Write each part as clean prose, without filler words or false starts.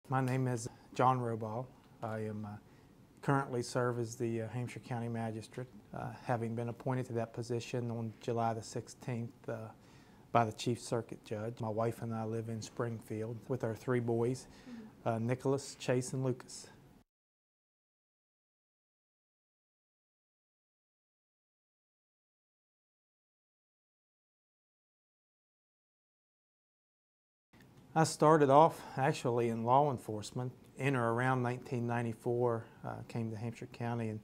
My name is John Rohrbaugh. I am currently serve as the Hampshire County magistrate, having been appointed to that position on July the 16th by the Chief Circuit Judge. My wife and I live in Springfield with our three boys, Nicholas, Chase, and Lucas. I started off actually in law enforcement. In or around 1994, came to Hampshire County and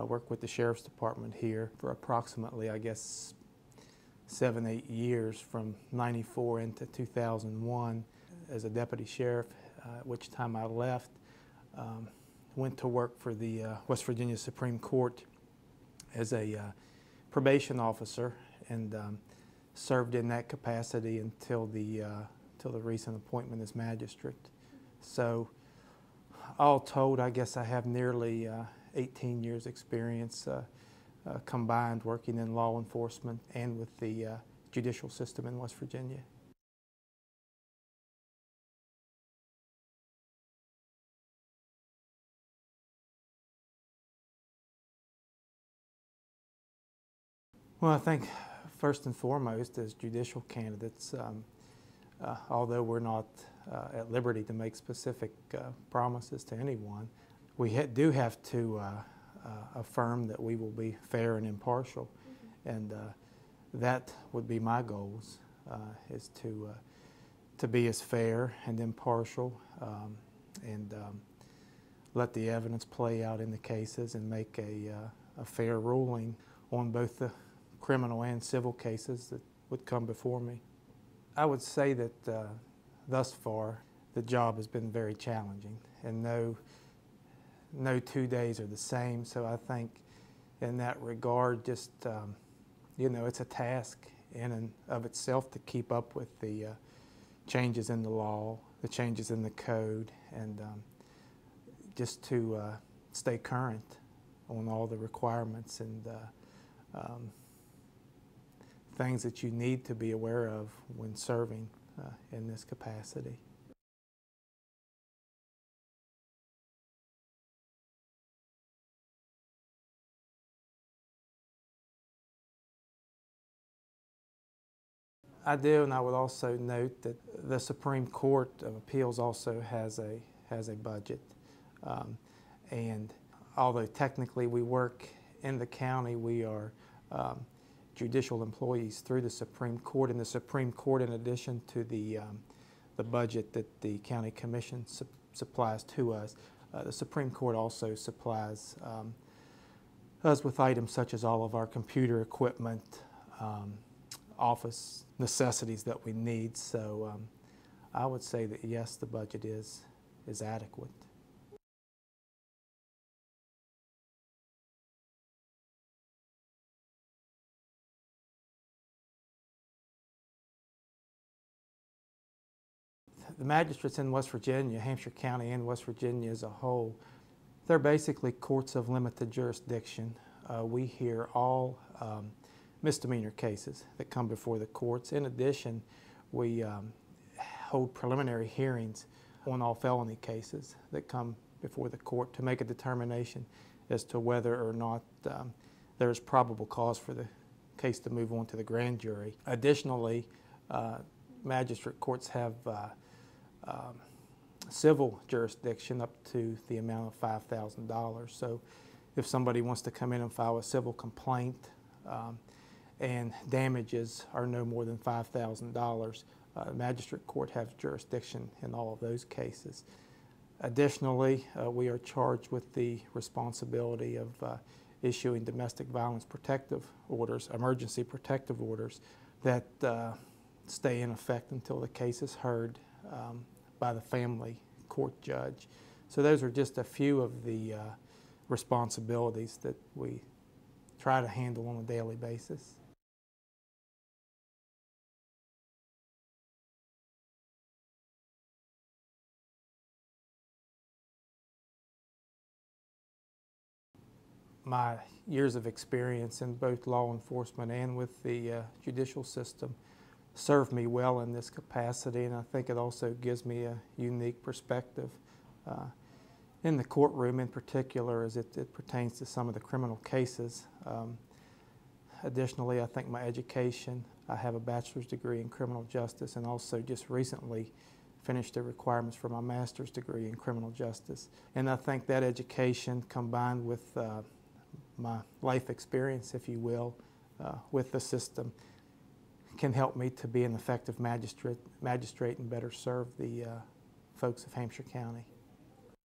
worked with the Sheriff's Department here for approximately, I guess, 7-8 years, from 94 into 2001 as a deputy sheriff, at which time I left. Went to work for the West Virginia Supreme Court as a probation officer, and served in that capacity until the recent appointment as magistrate. So all told, I guess I have nearly 18 years experience combined working in law enforcement and with the judicial system in West Virginia. Well, I think first and foremost, as judicial candidates, although we're not at liberty to make specific promises to anyone, we do have to affirm that we will be fair and impartial. And that would be my goals, is to be as fair and impartial, and let the evidence play out in the cases and make a fair ruling on both the criminal and civil cases that would come before me. I would say that thus far the job has been very challenging, and no 2 days are the same. So I think in that regard, just it's a task in and of itself to keep up with the changes in the law, the changes in the code, and just to stay current on all the requirements and things that you need to be aware of when serving in this capacity. I do, and I would also note that the Supreme Court of Appeals also has a budget, and although technically we work in the county, we are judicial employees through the Supreme Court, and the Supreme Court, in addition to the budget that the County Commission supplies to us, the Supreme Court also supplies us with items such as all of our computer equipment, office necessities that we need. So I would say that yes, the budget is adequate. The magistrates in West Virginia, Hampshire County and West Virginia as a whole, they're basically courts of limited jurisdiction. We hear all misdemeanor cases that come before the courts. In addition, we hold preliminary hearings on all felony cases that come before the court to make a determination as to whether or not there is probable cause for the case to move on to the grand jury. Additionally, magistrate courts have civil jurisdiction up to the amount of $5,000. So if somebody wants to come in and file a civil complaint and damages are no more than $5,000, magistrate court has jurisdiction in all of those cases. Additionally, we are charged with the responsibility of issuing domestic violence protective orders, emergency protective orders, that stay in effect until the case is heard by the family court judge. So those are just a few of the responsibilities that we try to handle on a daily basis. My years of experience in both law enforcement and with the judicial system served me well in this capacity, and I think it also gives me a unique perspective in the courtroom in particular as it pertains to some of the criminal cases. Additionally, I think my education, I have a bachelor's degree in criminal justice and also just recently finished the requirements for my master's degree in criminal justice. And I think that education combined with my life experience, if you will, with the system can help me to be an effective magistrate and better serve the folks of Hampshire County.